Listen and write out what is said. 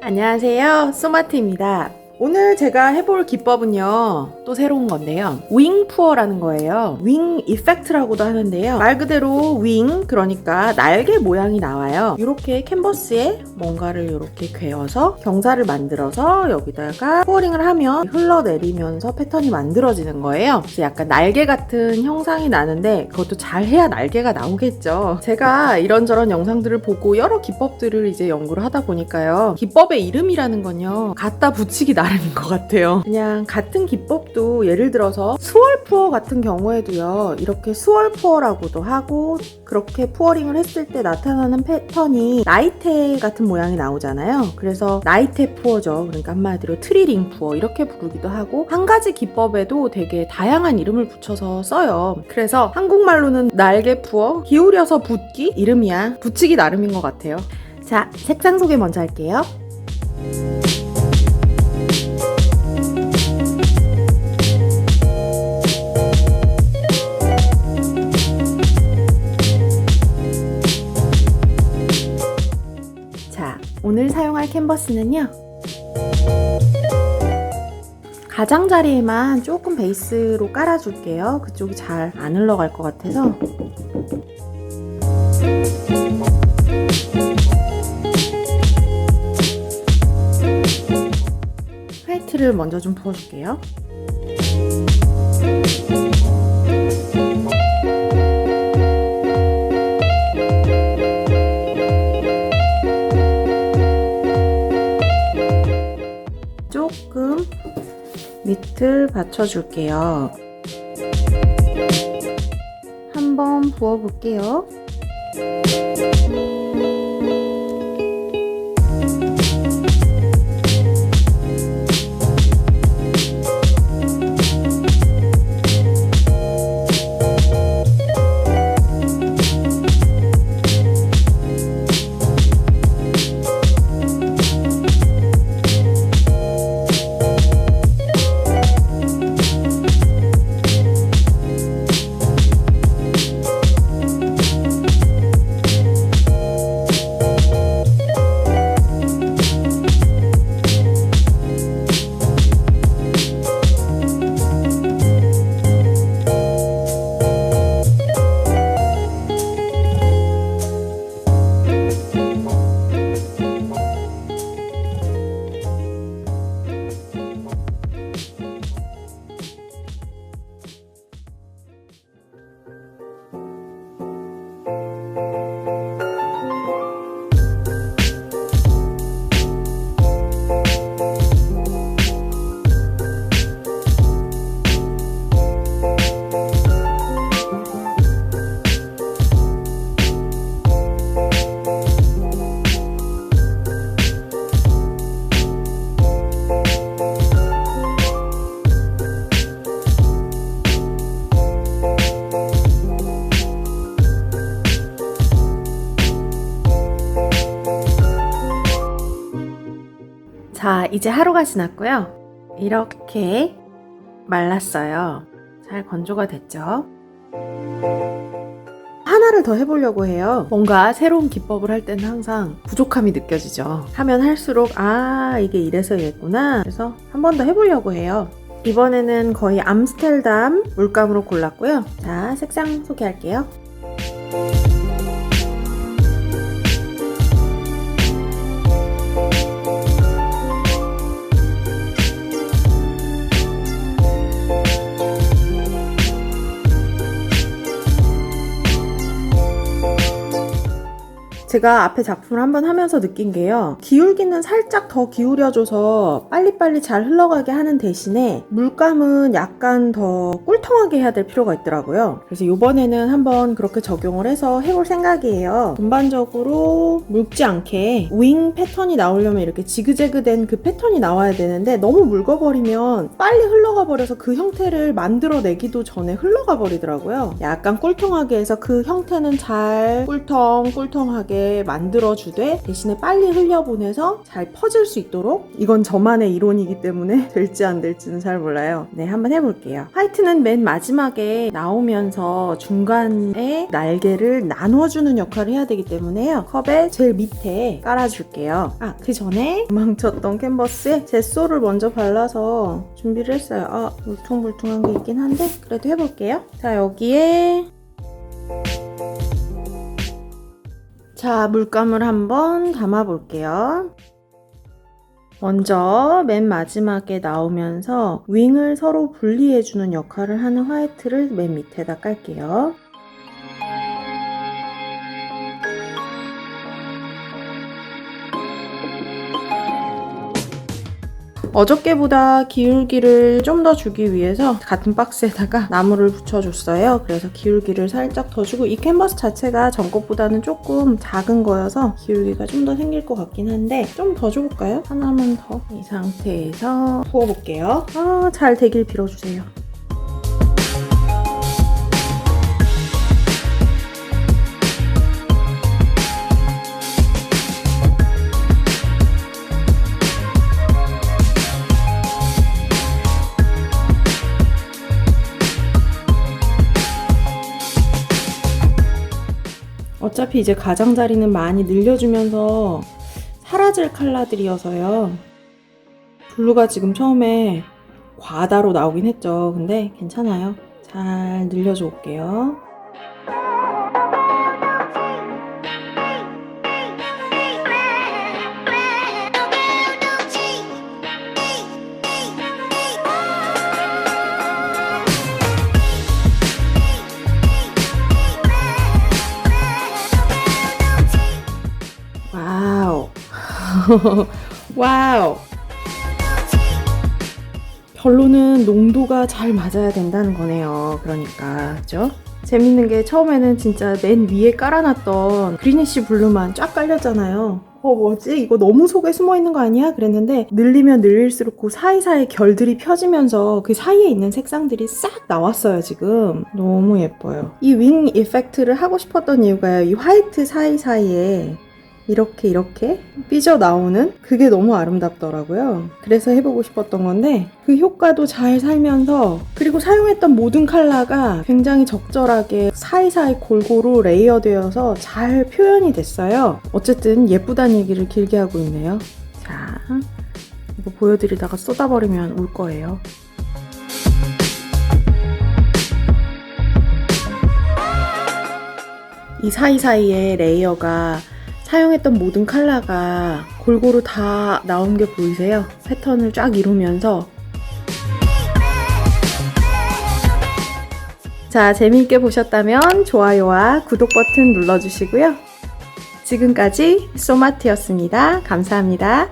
안녕하세요, 소마트입니다. 오늘 제가 해볼 기법은요, 또 새로운 건데요, 윙 푸어라는 거예요. 윙 이펙트라고도 하는데요, 말 그대로 윙, 그러니까 날개 모양이 나와요. 이렇게 캔버스에 뭔가를 이렇게 괴어서 경사를 만들어서 여기다가 푸어링을 하면 흘러내리면서 패턴이 만들어지는 거예요. 그래서 약간 날개 같은 형상이 나는데 그것도 잘 해야 날개가 나오겠죠. 제가 이런저런 영상들을 보고 여러 기법들을 이제 연구를 하다 보니까요, 기법의 이름이라는 건요, 갖다 붙이기 나름인 것 같아요. 그냥 같은 기법도 예를 들어서 스월 푸어 같은 경우에도요, 이렇게 스월 푸어라고도 하고, 그렇게 푸어링을 했을 때 나타나는 패턴이 나이테 같은 모양이 나오잖아요. 그래서 나이테 푸어죠. 그러니까 한마디로 트리링 푸어 이렇게 부르기도 하고, 한 가지 기법에도 되게 다양한 이름을 붙여서 써요. 그래서 한국말로는 날개 푸어, 기울여서 붙기 이름이야 붙이기 나름인 것 같아요. 자, 색상 소개 먼저 할게요. 오늘 사용할 캔버스는요, 가장자리에만 조금 베이스로 깔아줄게요. 그쪽이 잘 안 흘러갈 것 같아서. 화이트를 먼저 좀 부어줄게요. 조금 밑을 받쳐줄게요. 한번 부어볼게요. 자, 이제 하루가 지났고요. 이렇게 말랐어요. 잘 건조가 됐죠? 하나를 더 해보려고 해요. 뭔가 새로운 기법을 할 때는 항상 부족함이 느껴지죠. 하면 할수록 이게 이래서 이랬구나. 그래서 한 번 더 해보려고 해요. 이번에는 거의 암스텔담 물감으로 골랐고요. 자, 색상 소개할게요. 제가 앞에 작품을 한번 하면서 느낀 게요, 기울기는 살짝 더 기울여줘서 빨리빨리 잘 흘러가게 하는 대신에 물감은 약간 더 꿀통하게 해야 될 필요가 있더라고요. 그래서 이번에는 한번 그렇게 적용을 해서 해볼 생각이에요. 전반적으로 묽지 않게 윙 패턴이 나오려면 이렇게 지그재그된 그 패턴이 나와야 되는데, 너무 묽어버리면 빨리 흘러가 버려서 그 형태를 만들어내기도 전에 흘러가 버리더라고요. 약간 꿀통하게 해서 그 형태는 잘 꿀통하게 얇게 만들어주되 대신에 빨리 흘려보내서 잘 퍼질 수 있도록, 이건 저만의 이론이기 때문에 될지 안 될지는 잘 몰라요. 네, 한번 해볼게요. 화이트는 맨 마지막에 나오면서 중간에 날개를 나눠주는 역할을 해야 되기 때문에요. 컵의 제일 밑에 깔아줄게요. 그 전에 망쳤던 캔버스에 젯소를 먼저 발라서 준비를 했어요. 울퉁불퉁한 게 있긴 한데 그래도 해볼게요. 자, 여기에 물감을 한번 담아볼게요. 먼저 맨 마지막에 나오면서 윙을 서로 분리해주는 역할을 하는 화이트를 맨 밑에다 깔게요. 어저께보다 기울기를 좀 더 주기 위해서 같은 박스에다가 나무를 붙여줬어요. 그래서 기울기를 살짝 더 주고, 이 캔버스 자체가 전 것보다는 조금 작은 거여서 기울기가 좀 더 생길 것 같긴 한데 좀 더 줘볼까요? 하나만 더. 이 상태에서 부어볼게요. 잘 되길 빌어주세요. 어차피 이제 가장자리는 많이 늘려주면서 사라질 컬러들이어서요. 블루가 지금 처음에 과다로 나오긴 했죠. 근데 괜찮아요. 잘 늘려줘 볼게요. 와우. 결론은 농도가 잘 맞아야 된다는 거네요. 그러니까, 그죠? 재밌는 게 처음에는 진짜 맨 위에 깔아놨던 그리니쉬 블루만 쫙 깔렸잖아요. 뭐지? 이거 너무 속에 숨어있는 거 아니야? 그랬는데 늘리면 늘릴수록 그 사이사이 결들이 펴지면서 그 사이에 있는 색상들이 싹 나왔어요. 지금 너무 예뻐요. 이 윙 이펙트를 하고 싶었던 이유가요, 이 화이트 사이사이에 이렇게 삐져나오는 그게 너무 아름답더라고요. 그래서 해보고 싶었던 건데 그 효과도 잘 살면서, 그리고 사용했던 모든 컬러가 굉장히 적절하게 사이사이 골고루 레이어되어서 잘 표현이 됐어요. 어쨌든 예쁘다는 얘기를 길게 하고 있네요. 자, 이거 보여드리다가 쏟아버리면 울 거예요. 이 사이사이에 레이어가, 사용했던 모든 컬러가 골고루 다 나온 게 보이세요? 패턴을 쫙 이루면서. 자, 재미있게 보셨다면 좋아요와 구독 버튼 눌러주시고요. 지금까지 소마트였습니다. 감사합니다.